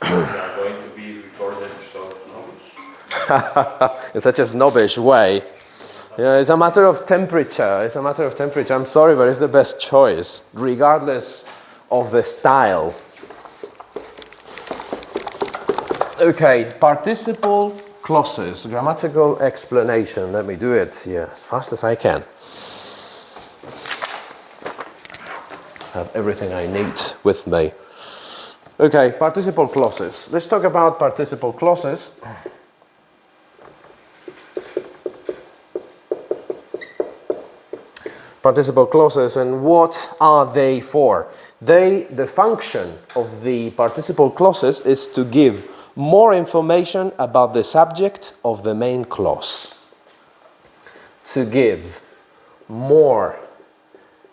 We are going to be recorded so snobbish. In such a snobbish way. Yeah, it's a matter of temperature. It's a matter of temperature. I'm sorry, but it's the best choice, regardless of the style. Okay, participle clauses, grammatical explanation. Let me do it here as fast as I can. I have everything I need with me. Okay, participle clauses. Let's talk about participle clauses. Participle clauses, and what are they for? The function of the participle clauses is to give more information about the subject of the main clause. To give more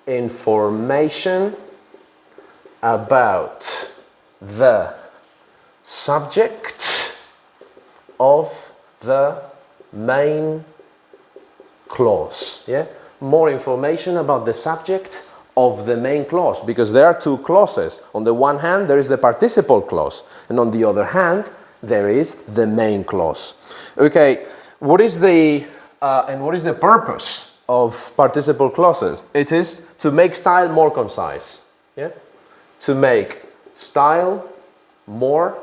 information about the subject of the main clause. Yeah? More information about the subject of the main clause, because there are two clauses. On the one hand, there is the participle clause, and on the other hand, there is the main clause. Okay, what is the purpose of participle clauses? It is to make style more concise. Yeah, to make style more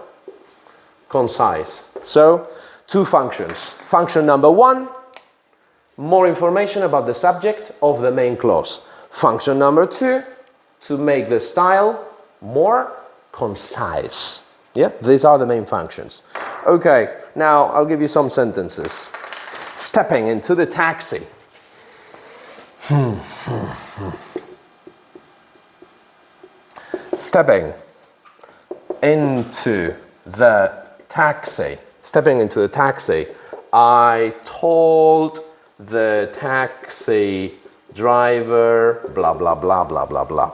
concise. So, two functions. Function number one, more information about the subject of the main clause. Function number two, to make the style more concise. Yeah, these are the main functions. Okay, now I'll give you some sentences. Stepping into the taxi. Stepping into the taxi. Stepping into the taxi. I told the taxi driver, blah, blah, blah, blah, blah, blah.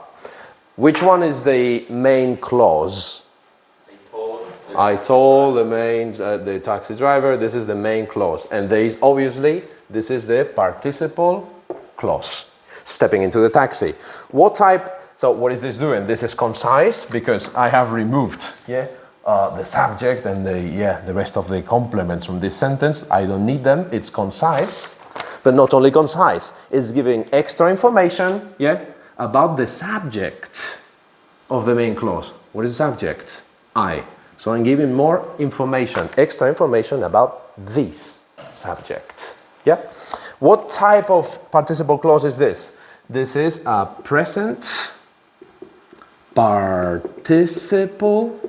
Which one is the main clause? I told the taxi driver, this is the main clause. And obviously, this is the participle clause. Stepping into the taxi. So what is this doing? This is concise because I have removed the subject and the rest of the complements from this sentence. I don't need them. It's concise. But not only concise, it's giving extra information, about the subject of the main clause. What is the subject? I. So I'm giving more information, extra information about this subject. Yeah? What type of participle clause is this? This is a present participle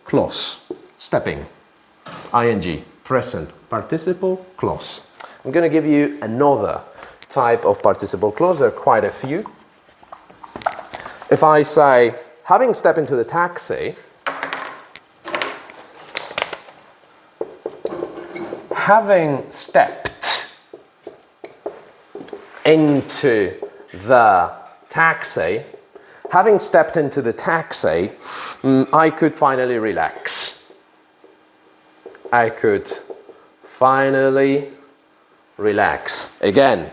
clause. Stepping. ing. Present participle clause. I'm going to give you another type of participle clause. There are quite a few. If I say, having stepped into the taxi, having stepped into the taxi, I could finally relax. I could finally relax. Again,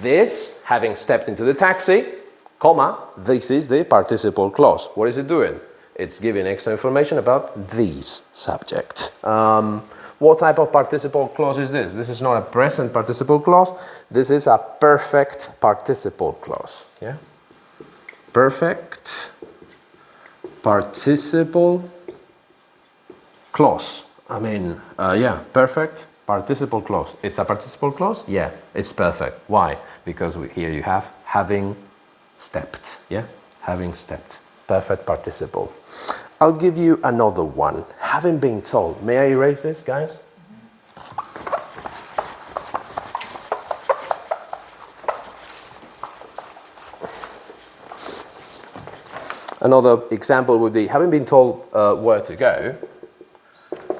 this, having stepped into the taxi, comma, this is the participle clause. What is it doing? It's giving extra information about this subject. What type of participle clause is this? This is not a present participle clause. This is a perfect participle clause. Yeah? Perfect participle clause. Perfect participle clause. It's a participle clause? Yeah, it's perfect. Why? Because here you have having stepped. Yeah, having stepped. Perfect participle. I'll give you another one. Having been told. May I erase this, guys? Another example would be having been told where to go.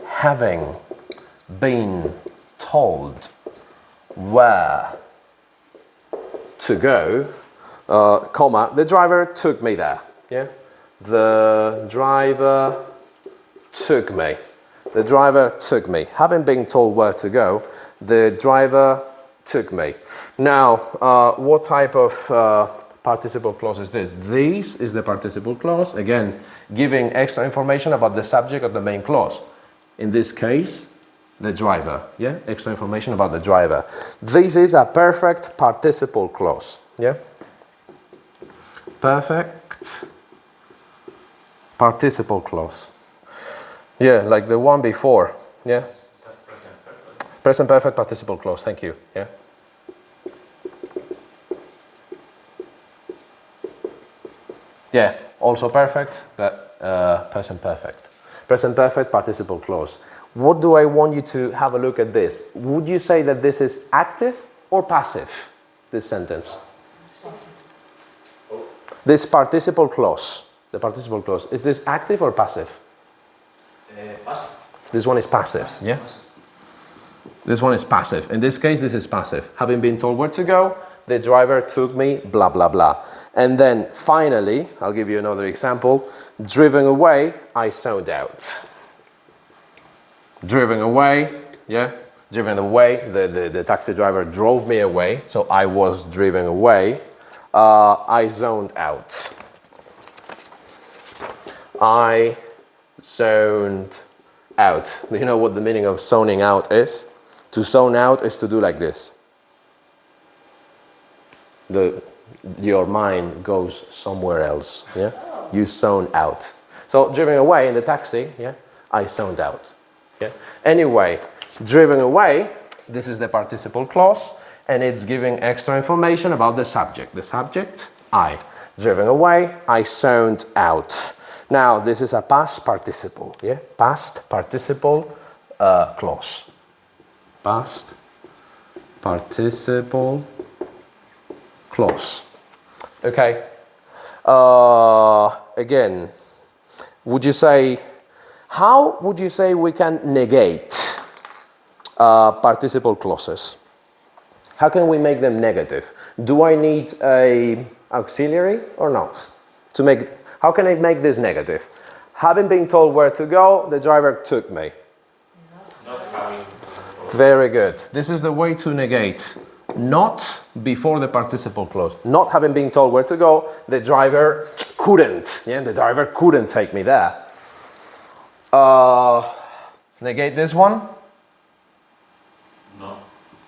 Having been told where to go, comma, the driver took me there. Yeah? The driver took me. The driver took me. Having been told where to go, the driver took me. Now, what type of participle clause is this. This is the participle clause, again, giving extra information about the subject of the main clause. In this case, the driver, yeah? Extra information about the driver. This is a perfect participle clause, yeah? Perfect participle clause. Yeah, like the one before, yeah? That's present perfect. Present perfect participle clause, thank you, yeah? Yeah, also perfect, but present perfect. Present perfect participle clause. What do I want you to have a look at this? Would you say that this is active or passive, this sentence? This participle clause, the participle clause, is this active or passive? Passive. This one is passive, yeah? This one is passive. In this case, this is passive. Having been told where to go, the driver took me, blah, blah, blah. And then finally, I'll give you another example. Driven away, I zoned out. Driven away, yeah? Driven away, the taxi driver drove me away, so I was driven away. I zoned out. I zoned out. Do you know what the meaning of zoning out is? To zone out is to do like this. Your mind goes somewhere else, yeah? You zone out. So driven away in the taxi, yeah? I zoned out, yeah? Anyway, driven away, this is the participle clause, and it's giving extra information about the subject. The subject, I. Driven away, I zoned out. Now, this is a past participle, yeah? Past participle clause. Past participle clause. Okay. Again, how would you say we can negate participle clauses? How can we make them negative? Do I need a auxiliary or not? How can I make this negative? Having been told where to go, the driver took me. Not having. Very good. This is the way to negate. Not before the participle clause. Not having been told where to go, the driver couldn't. Yeah, the driver couldn't take me there. Negate this one? No.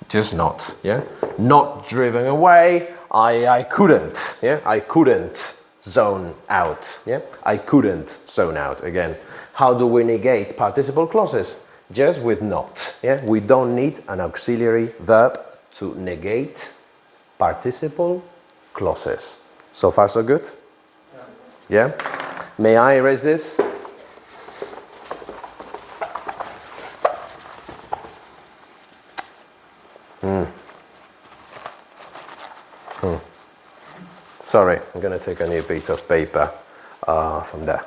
Just not. Yeah. Not driven away. I couldn't. Yeah. I couldn't zone out. Yeah. I couldn't zone out. Again, how do we negate participle clauses? Just with not. Yeah. We don't need an auxiliary verb to negate participle clauses. So far, so good? Yeah? May I erase this? Sorry, I'm going to take a new piece of paper from there.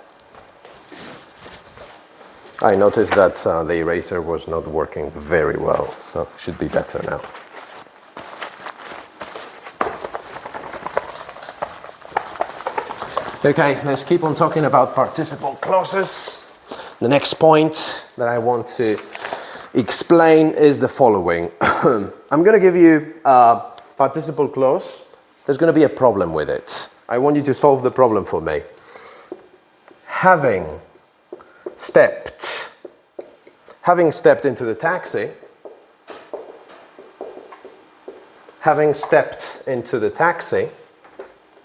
I noticed that the eraser was not working very well, so it should be better now. Okay, let's keep on talking about participle clauses. The next point that I want to explain is the following. I'm going to give you a participle clause. There's going to be a problem with it. I want you to solve the problem for me. Having stepped into the taxi,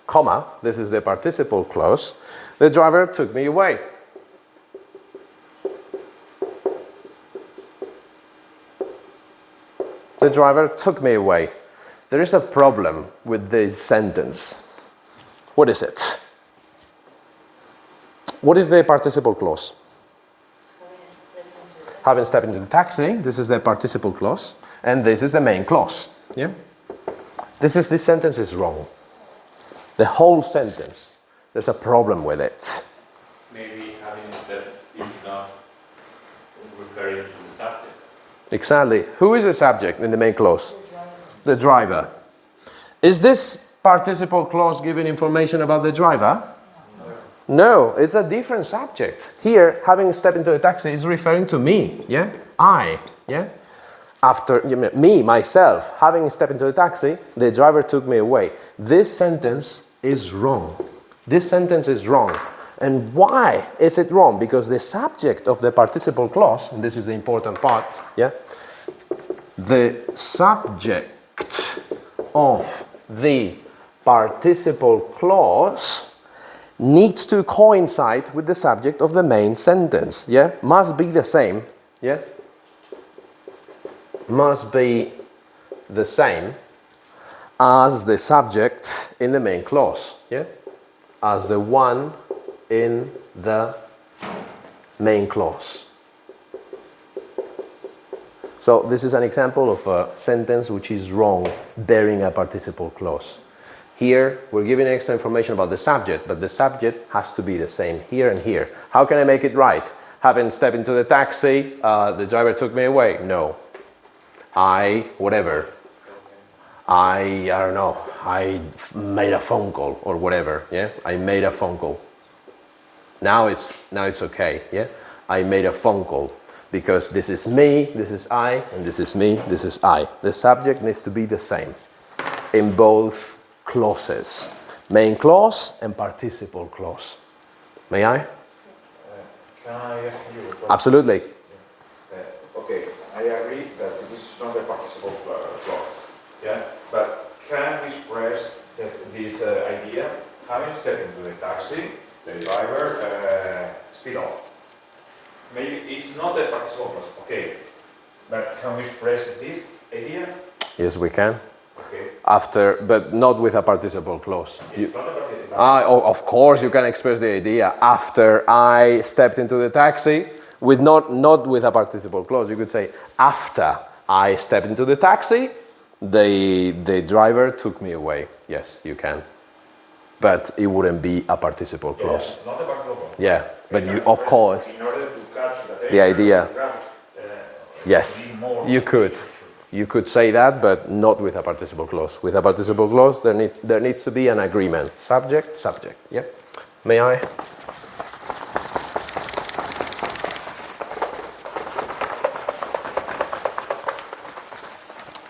comma, this is the participle clause, the driver took me away. The driver took me away. There is a problem with this sentence. What is it? What is the participle clause? Having stepped into the taxi, this is the participle clause, and this is the main clause. Yeah? This sentence is wrong. The whole sentence, there's a problem with it. Maybe having step is not referring to the subject. Exactly. Who is the subject in the main clause? The driver. Is this participle clause giving information about the driver? No, it's a different subject. Here, having stepped into the taxi is referring to me, yeah? I, yeah? After me, myself, having stepped into the taxi, the driver took me away. This sentence is wrong. This sentence is wrong. And why is it wrong? Because the subject of the participle clause, and this is the important part, yeah? The subject of the participle clause needs to coincide with the subject of the main sentence, yeah? Must be the same, yeah? Must be the same as the subject in the main clause, yeah? As the one in the main clause. So this is an example of a sentence which is wrong, bearing a participle clause. Here, we're giving extra information about the subject, but the subject has to be the same here and here. How can I make it right? Having stepped into the taxi, the driver took me away. No. I don't know, I made a phone call or whatever, yeah? I made a phone call. Now it's okay, yeah? I made a phone call because this is me, this is I, and this is me, this is I. The subject needs to be the same in both clauses. Main clause and participle clause. May I? Can I ask you a question? Absolutely. Okay, I agree that this is not a participle clause, yeah? But can we express this idea? Having stepped into the taxi, the driver speed off. Maybe it's not a participle clause, okay? But can we express this idea? Yes, we can. Okay. After, but not with a participle clause. It's not a participle clause. Of course, you can express the idea after I stepped into the taxi, with not with a participle clause. You could say after I stepped into the taxi, the driver took me away. Yes, you can, but it wouldn't be a participle clause. Yeah, it's not a participle clause. Yeah, but you, of course, in order to catch the idea. Yes, you could. You could say that, but not with a participle clause. With a participle clause, there needs to be an agreement. Subject, subject. Yeah. May I?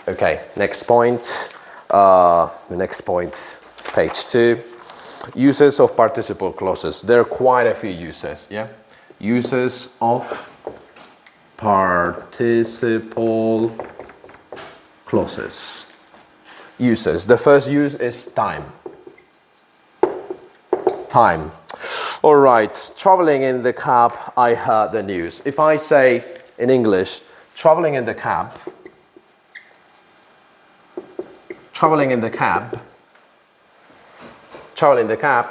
Okay. Next point. The next point, page 2. Uses of participle clauses. There are quite a few uses. Yeah. Uses of participle clauses. Uses. The first use is time. Time. All right. Traveling in the cab, I heard the news. If I say in English, traveling in the cab,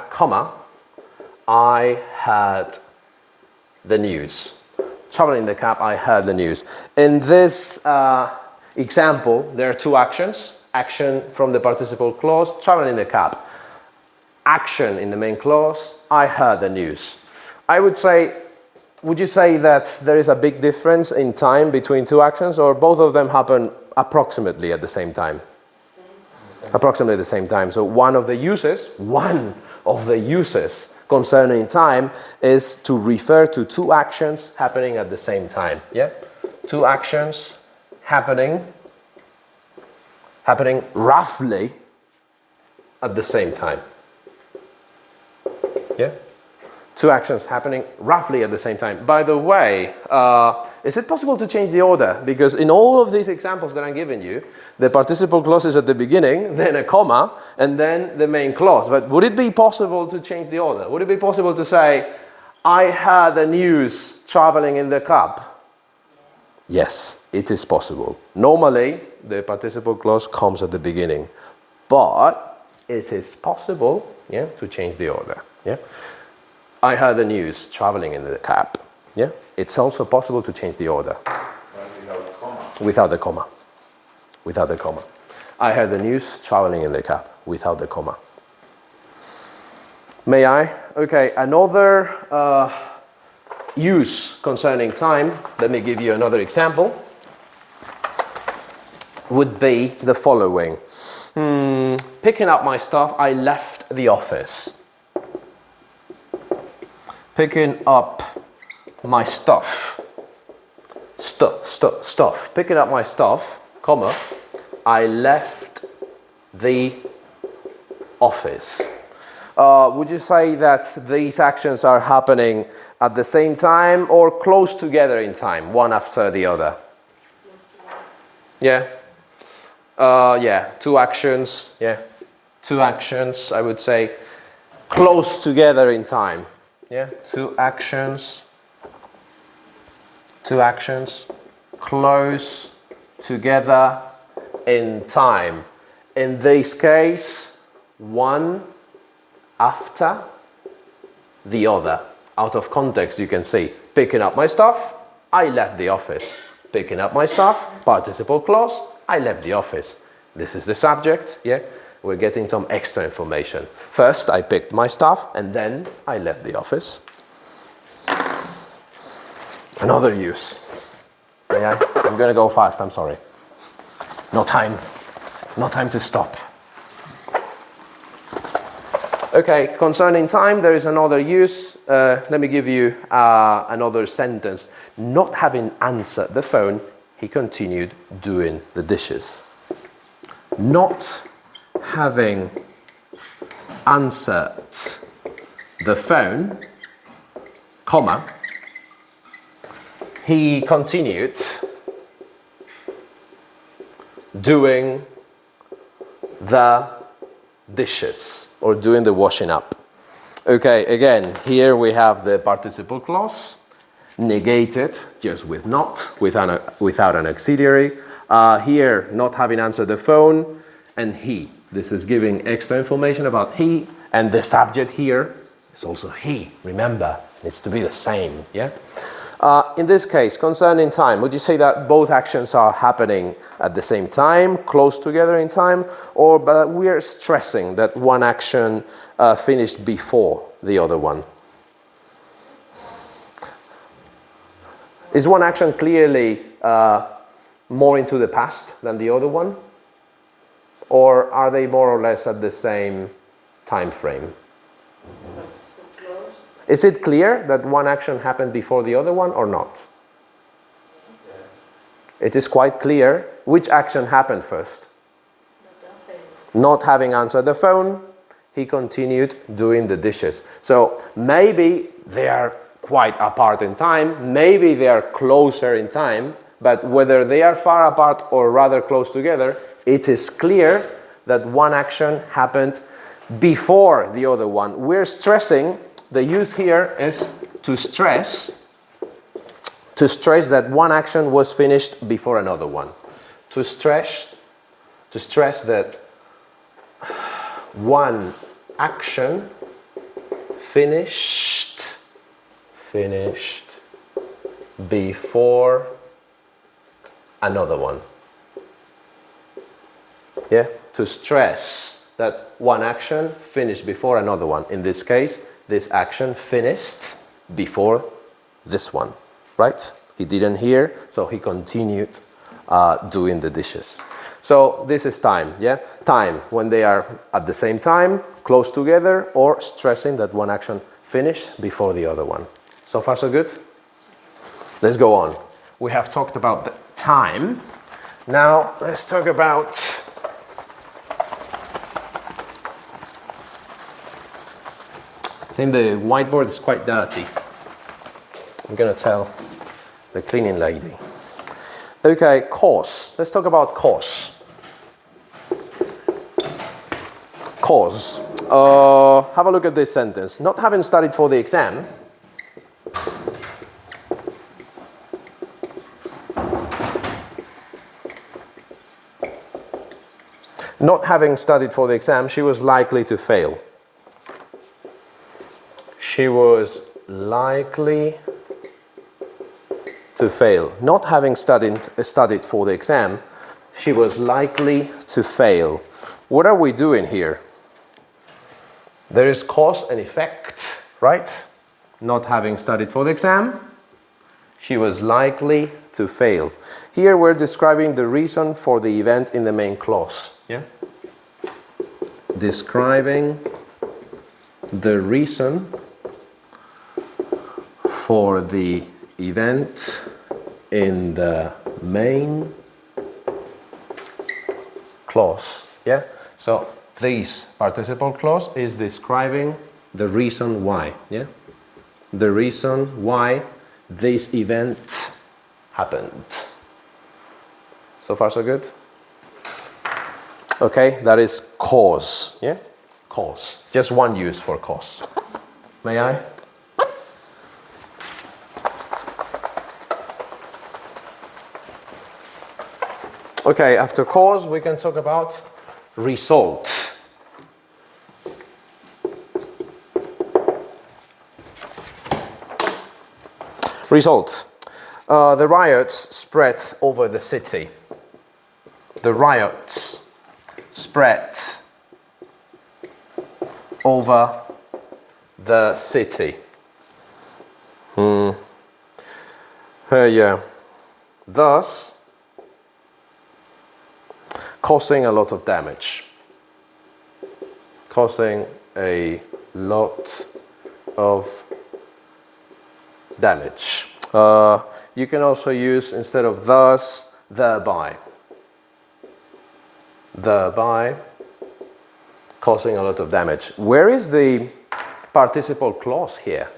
comma, I heard the news. Traveling in the cab, I heard the news. In this example, there are two actions. Action from the participle clause, traveling in the cab. Action in the main clause, I heard the news. I would say, would you say that there is a big difference in time between two actions, or both of them happen approximately at the same time? Approximately at the same time. So one of the uses concerning time is to refer to two actions happening at the same time. Yeah? Two actions happening roughly at the same time. Yeah? Two actions happening roughly at the same time. By the way, is it possible to change the order? Because in all of these examples that I'm giving you, the participle clause is at the beginning, then a comma, and then the main clause. But would it be possible to change the order? Would it be possible to say, I heard the news traveling in the cab? Yes, it is possible. Normally, the participle clause comes at the beginning, but it is possible, yeah, to change the order. Yeah, I heard the news traveling in the cab. Yeah, it's also possible to change the order. Without the comma. Without the comma. I heard the news traveling in the cab. Without the comma. May I? Okay, another use concerning time, let me give you another example, would be the following. Picking up my stuff, I left the office. Picking up my stuff. Stuff. Picking up my stuff, comma, I left the office. Would you say that these actions are happening at the same time or close together in time, one after the other? Yeah. Yeah, two actions. Yeah, two actions. I would say close together in time. Yeah, two actions. Two actions close together in time. In this case, one after the other. Out of context, you can see picking up my stuff, I left the office. Picking up my stuff, participle clause, I left the office. This is the subject, yeah? We're getting some extra information. First, I picked my stuff, and then I left the office. Another use. Yeah, I'm going to go fast, I'm sorry. No time to stop. Okay, concerning time, there is another use. Let me give you another sentence. Not having answered the phone, he continued doing the dishes. Not having answered the phone, comma, he continued doing the dishes or doing the washing up. Okay, again, here we have the participle clause, negated just with not, without an auxiliary. Here, not having answered the phone, and he. This is giving extra information about he, and the subject here is also he. Remember, it needs to be the same, yeah? In this case, concerning time, would you say that both actions are happening at the same time, close together in time, or but we are stressing that one action finished before the other one? Is one action clearly more into the past than the other one? Or are they more or less at the same time frame? Is it clear that one action happened before the other one or not? It is quite clear which action happened first. Not having answered the phone, he continued doing the dishes. So maybe they are quite apart in time, maybe they are closer in time, but whether they are far apart or rather close together, it is clear that one action happened before the other one. We're stressing, the use here is to stress that one action was finished before another one. To stress that one action finished before another one. Yeah, to stress that one action finished before another one. In this case, this action finished before this one, right? He didn't hear, so he continued doing the dishes. So this is time, yeah? Time, when they are at the same time, close together, or stressing that one action finished before the other one. So far, so good? Let's go on. We have talked about the time. Now, let's talk about I think the whiteboard is quite dirty. I'm going to tell the cleaning lady. Okay, cause. Let's talk about cause. Cause. Have a look at this sentence. Not having studied for the exam. Not having studied for the exam, she was likely to fail. She was likely to fail. Not having studied for the exam, she was likely to fail. What are we doing here? There is cause and effect, right? Not having studied for the exam, she was likely to fail. Here we're describing the reason for the event in the main clause. Yeah? Describing the reason for the event in the main clause. Yeah? So this participle clause is describing the reason why, yeah? The reason why this event happened. So far so good? Okay, that is cause, yeah? Cause. Just one use for cause. May I? Okay, after cause we can talk about result. Result. The riots spread over the city. The riots spread over the city. Yeah. Thus, causing a lot of damage. Causing a lot of damage. You can also use, instead of thus, thereby. Thereby, causing a lot of damage. Where is the participle clause here?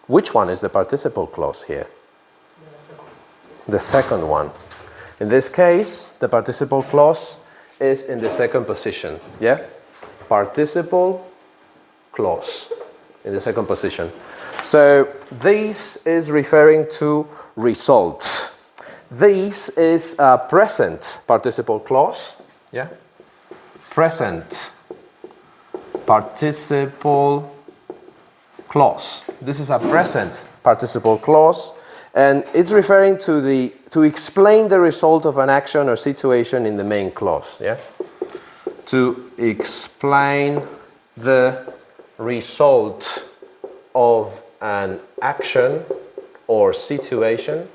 Which one is the participle clause here? The second one. In this case, the participle clause is in the second position. Yeah? Participle clause in the second position. So this is referring to result. This is a present participle clause. Yeah? Present participle clause. This is a present participle clause, and it's referring to explain the result of an action or situation in the main clause. Yeah? To explain the result of an action or situation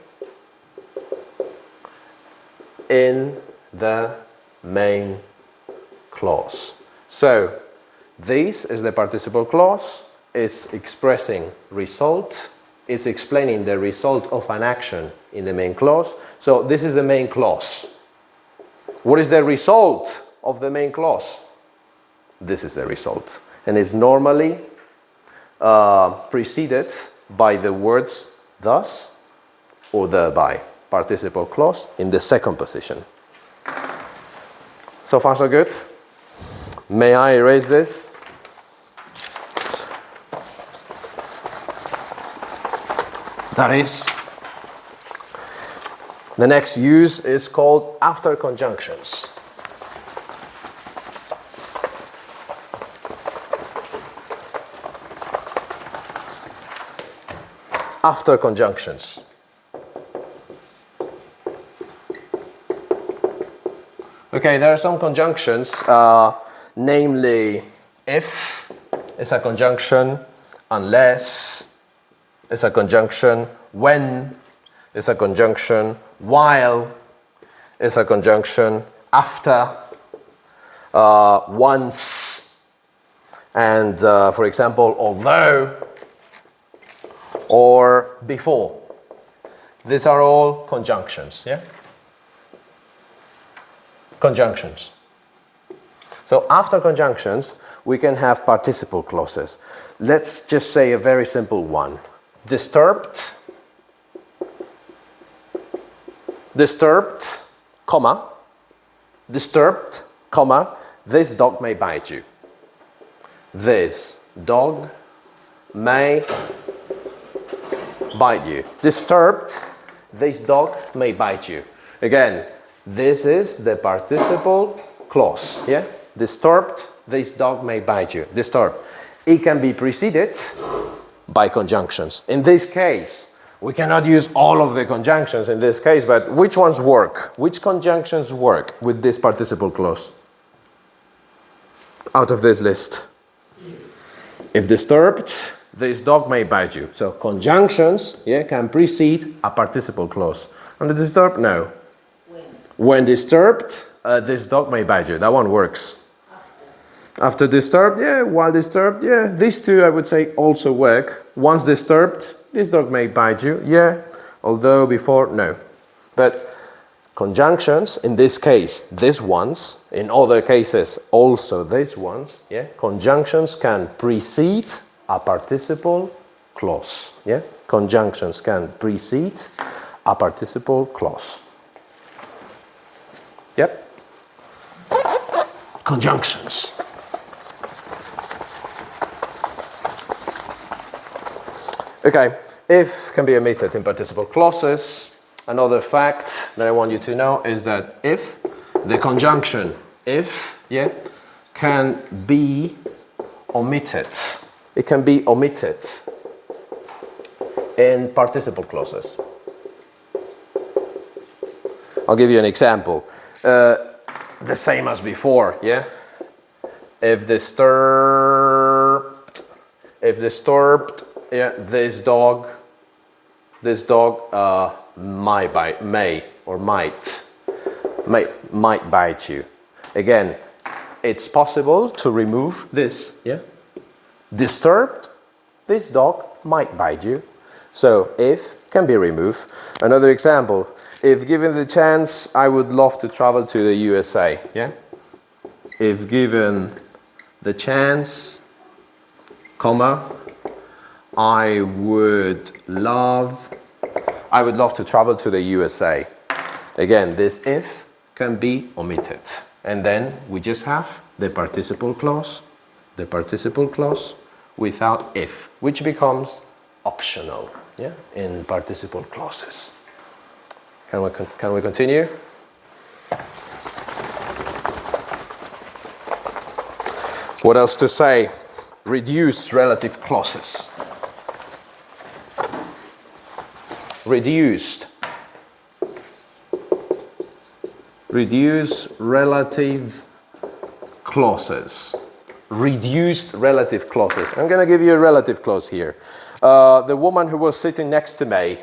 in the main clause. So this is the participle clause. It's expressing result. It's explaining the result of an action in the main clause. So this is the main clause. What is the result of the main clause? This is the result. And it's normally preceded by the words thus or thereby. Participle clause in the second position. So far so good? May I erase this? That is, the next use is called after conjunctions. After conjunctions. Okay, there are some conjunctions, namely if is a conjunction, unless is a conjunction, when is a conjunction, while is a conjunction, after, once, and for example, although, or before. These are all conjunctions, yeah? Conjunctions. So after conjunctions, we can have participle clauses. Let's just say a very simple one. Disturbed, disturbed, comma, disturbed, comma, this dog may bite you. This dog may bite you. Disturbed, this dog may bite you. Again, this is the participle clause. Yeah? Disturbed, this dog may bite you. Disturbed. It can be preceded by conjunctions. In this case, we cannot use all of the conjunctions in this case, but which ones work? Which conjunctions work with this participle clause? Out of this list. If disturbed, this dog may bite you. So conjunctions, yeah, can precede a participle clause. And the disturbed, no. When disturbed, this dog may bite you. That one works. After disturbed, yeah. While disturbed, yeah. These two, I would say, also work. Once disturbed, this dog may bite you, yeah. Although before, no. But Conjunctions, in this case, these ones, in other cases, also these ones, yeah? Conjunctions can precede a participle clause, yeah? Conjunctions can precede a participle clause. Yep. Conjunctions. Okay, if can be omitted in participle clauses. Another fact that I want you to know is that if, the conjunction if, yeah, can be omitted. It can be omitted in participle clauses. I'll give you an example. The same as before, yeah? If disturbed, yeah, this dog might bite you. Again, it's possible to remove this, yeah? Disturbed, this dog might bite you. So if can be removed. Another example, if given the chance, I would love to travel to the USA, yeah? If given the chance, comma, I would love to travel to the USA. Again, this if can be omitted. And then we just have the participle clause without if, which becomes optional, yeah, in participle clauses. Can we continue? What else to say? Reduce relative clauses. Reduce relative clauses. Reduced relative clauses. I'm going to give you a relative clause here. The woman who was sitting next to me.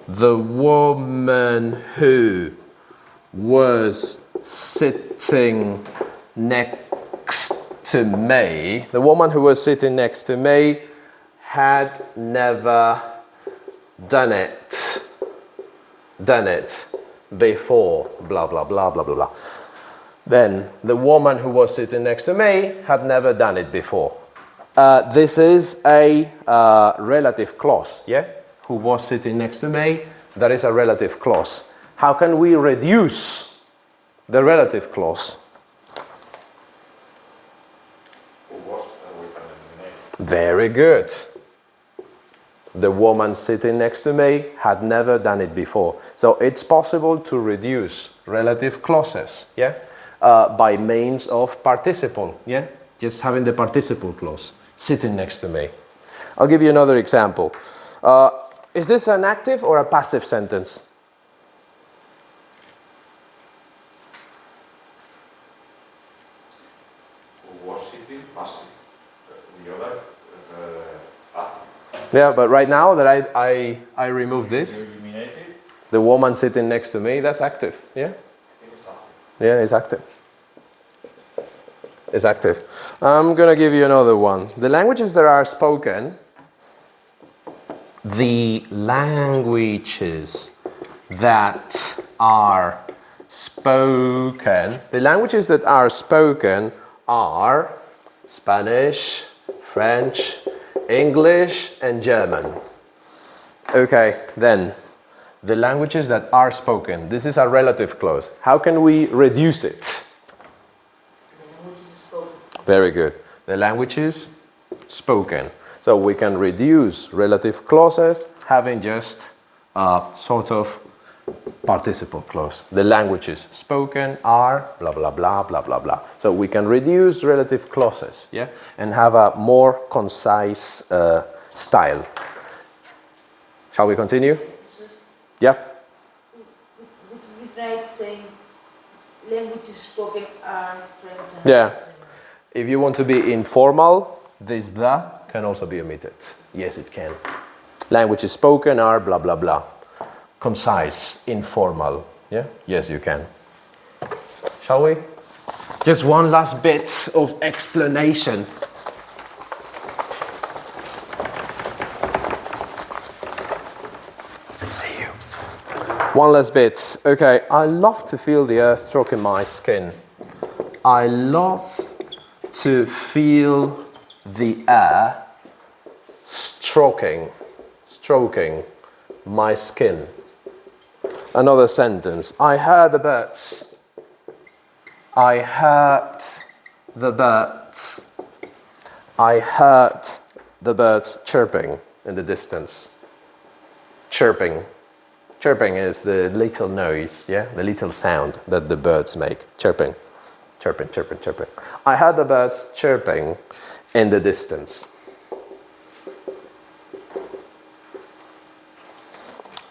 The woman who was sitting next to me. The woman who was sitting next to me had never done it before, blah, blah, blah, blah, blah, blah. Then, the woman who was sitting next to me had never done it before. This is a relative clause, yeah? Who was sitting next to me, that is a relative clause. How can we reduce the relative clause? Who was, we can eliminate. Very good. The woman sitting next to me had never done it before. So it's possible to reduce relative clauses, yeah, by means of participle, yeah, just having the participle clause sitting next to me. I'll give you another example. Is this an active or a passive sentence? Who was sitting, passive. The other, active. Yeah, but right now that I remove this, You eliminate it? the woman sitting next to me, that's active, yeah? I think it's active. Yeah, it's active. It's active. I'm going to give you another one. The languages that are spoken, the languages that are spoken are Spanish, French, English, and German. Okay, then, the languages that are spoken. This is a relative clause. How can we reduce it? Very good. The languages spoken. So we can reduce relative clauses having just a sort of participle clause. The languages spoken are blah, blah, blah, blah, blah, blah. So we can reduce relative clauses, yeah, and have a more concise style. Shall we continue? Yeah. We tried saying languages spoken are French and Yeah. German. If you want to be informal, this the can also be omitted. Yes, it can. Languages spoken are blah, blah, blah. Concise, informal. Yeah? Yes, you can. Shall we? Just one last bit of explanation. See you. One last bit. Okay, I love to feel the air stroking my skin. I love to feel the air stroking my skin. Another sentence. I heard the birds. I heard the birds. I heard the birds chirping in the distance. Chirping. Chirping is the little noise, yeah? The little sound that the birds make. Chirping. Chirping, chirping, chirping. I heard the birds chirping in the distance.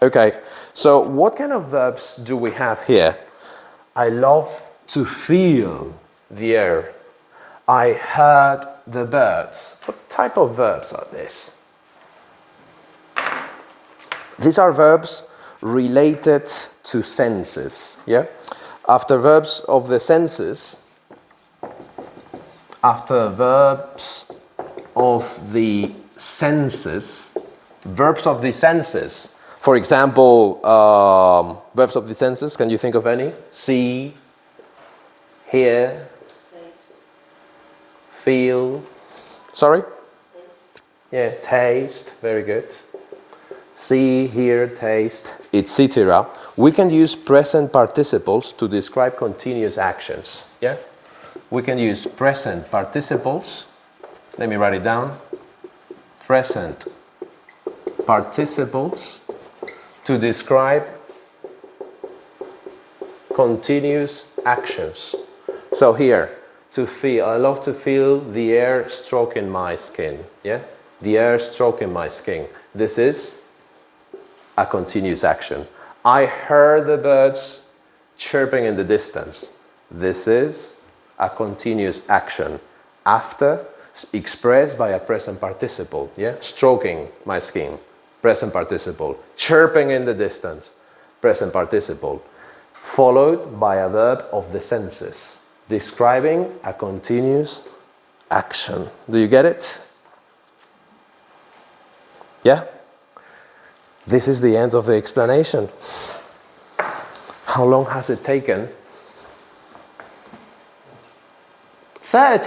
Okay, so what kind of verbs do we have here? I love to feel the air. I heard the birds. What type of verbs are these? These are verbs related to senses, yeah? After verbs of the senses, verbs of the senses. For example, verbs of the senses, can you think of any? See, hear, feel, sorry? Yeah, taste, very good. See, hear, taste, etc. We can use present participles to describe continuous actions. Yeah? We can use present participles. Let me write it down. Present participles to describe continuous actions. So here, to feel, I love to feel the air stroking my skin. Yeah? The air stroking my skin. This is a continuous action. I heard the birds chirping in the distance. This is a continuous action after expressed by a present participle. Yeah? Stroking my skin. Present participle. Chirping in the distance. Present participle. Followed by a verb of the senses. Describing a continuous action. Do you get it? Yeah? This is the end of the explanation. How long has it taken? 30.